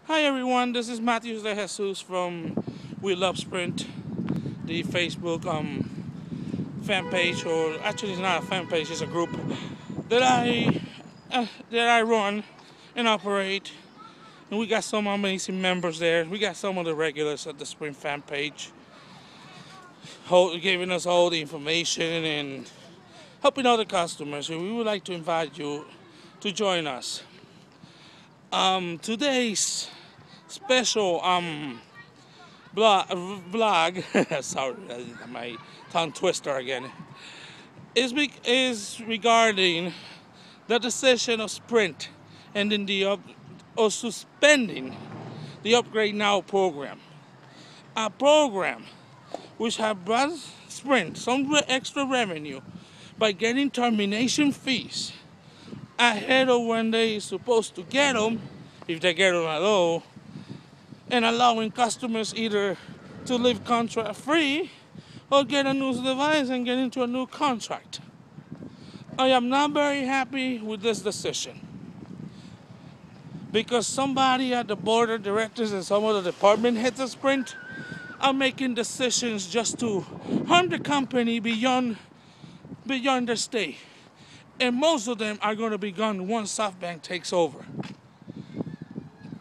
Hi everyone, this is Matthew De Jesus from We Love Sprint, the Facebook fan page, or actually it's not a fan page, it's a group that I run and operate, and we got some amazing members there. We got some of the regulars at the Sprint fan page, giving us all the information and helping other customers. So we would like to invite you to join us. Today's special vlog sorry, my tongue twister again, is regarding the decision of Sprint ending or suspending the Upgrade Now program, a program which have brought Sprint some extra revenue by getting termination fees ahead of when they supposed to get them, if they get them at all, and allowing customers either to live contract free or get a new device and get into a new contract. I am not very happy with this decision because somebody at the board of directors and some of the department heads of Sprint are making decisions just to harm the company beyond their stay. And most of them are going to be gone once SoftBank takes over.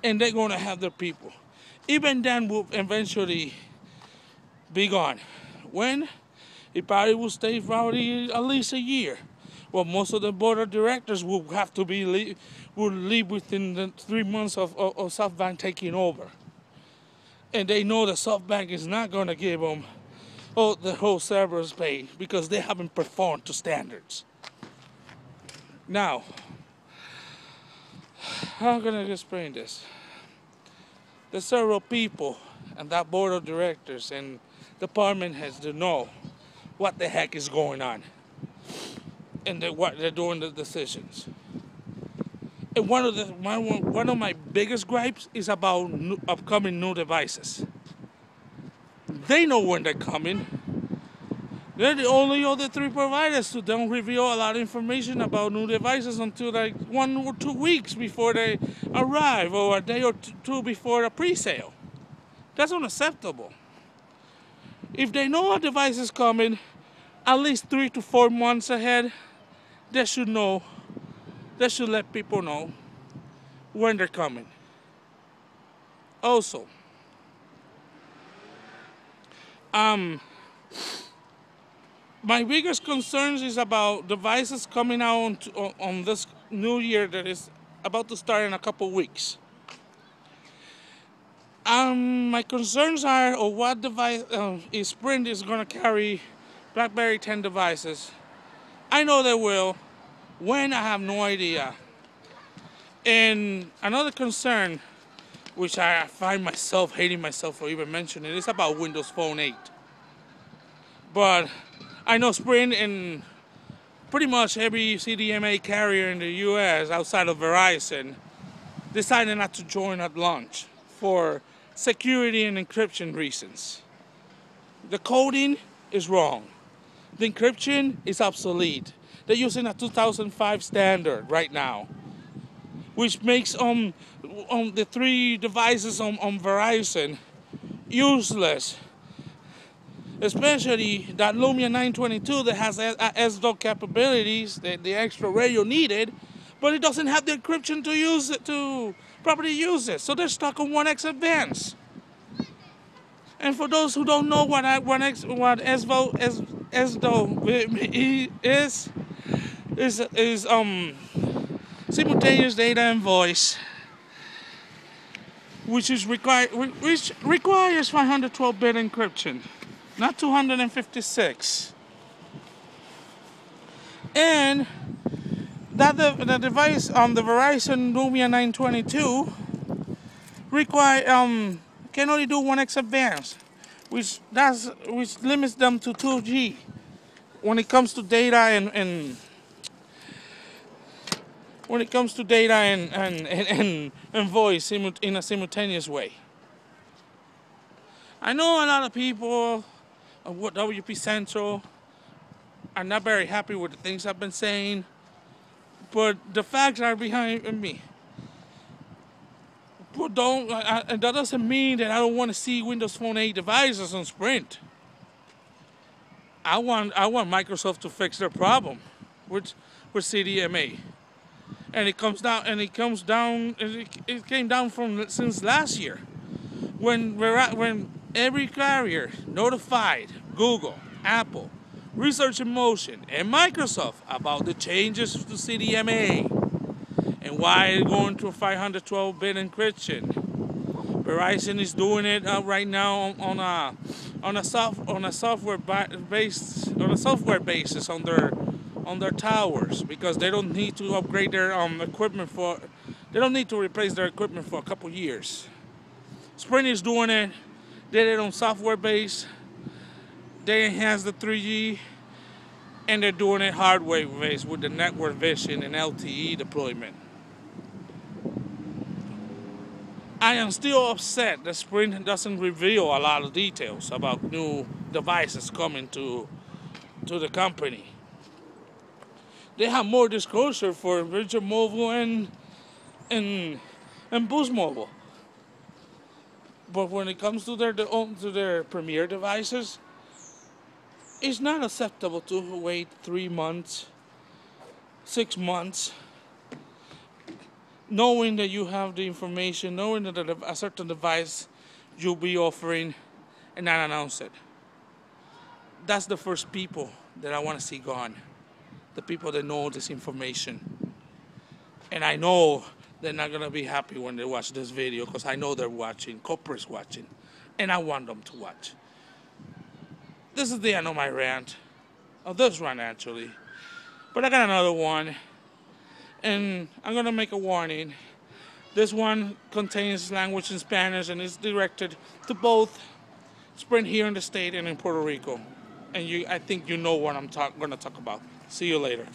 And they're going to have their people. Even then will eventually be gone. When? It probably will stay for probably at least a year. Well, most of the board of directors will have to will leave within the 3 months of SoftBank taking over. And they know that SoftBank is not going to give them the whole severance pay because they haven't performed to standards. Now, how can I explain this? There's several people and that board of directors and department heads to know what the heck is going on and what they're doing the decisions. And one of my biggest gripes is about upcoming new devices. They know when they're coming. They're the only other three providers who don't reveal a lot of information about new devices until like 1 or 2 weeks before they arrive, or a day or two before a pre-sale. That's unacceptable. If they know a device is coming at least 3 to 4 months ahead, they should know. They should let people know when they're coming. Also, my biggest concerns is about devices coming out on this new year that is about to start in a couple weeks. My concerns are what device is Sprint is going to carry BlackBerry 10 devices. I know they will. When, I have no idea. And another concern, which I find myself hating myself for even mentioning, is about Windows Phone 8. But I know Sprint and pretty much every CDMA carrier in the US outside of Verizon decided not to join at launch for security and encryption reasons. The coding is wrong. The encryption is obsolete. They're using a 2005 standard right now, which makes the 3 devices on Verizon useless. Especially that Lumia 922 that has SDOC capabilities, the extra radio needed, but it doesn't have the encryption to use it to properly use it. So they're stuck on 1X Advanced. And for those who don't know what SDOC is simultaneous data and voice, which requires 512-bit encryption. Not 256. And that the device on the Verizon Lumia 922 can only do 1X Advanced, which limits them to 2G when it comes to data and voice in a simultaneous way. I know a lot of people what WP Central are not very happy with the things I've been saying, but the facts are behind me. people don't, and that doesn't mean that I don't want to see Windows Phone 8 devices on Sprint. I want Microsoft to fix their problem with CDMA, and it came down from since last year, when every carrier notified Google, Apple, Research in Motion, and Microsoft about the changes to CDMA and why it's going to 512-bit encryption. Verizon is doing it right now on a software basis on their towers, because they don't need to upgrade their equipment they don't need to replace their equipment for a couple years. Sprint is doing it. They did it on software base. They enhanced the 3G, and they're doing it hardware based with the network vision and LTE deployment. I am still upset that Sprint doesn't reveal a lot of details about new devices coming to the company. They have more disclosure for Virtual Mobile and Boost Mobile, but when it comes to their premier devices, it's not acceptable to wait 3 months, 6 months, knowing that you have the information, knowing that a certain device you'll be offering, and not announce it. That's the first people that I want to see gone. The people that know this information. And I know they're not going to be happy when they watch this video, because I know they're watching, corporate's watching, and I want them to watch. This is the end of my rant. Of this rant, actually. But I got another one. And I'm going to make a warning. This one contains language in Spanish and is directed to both Sprint here in the state and in Puerto Rico. And I think you know what I'm going to talk about. See you later.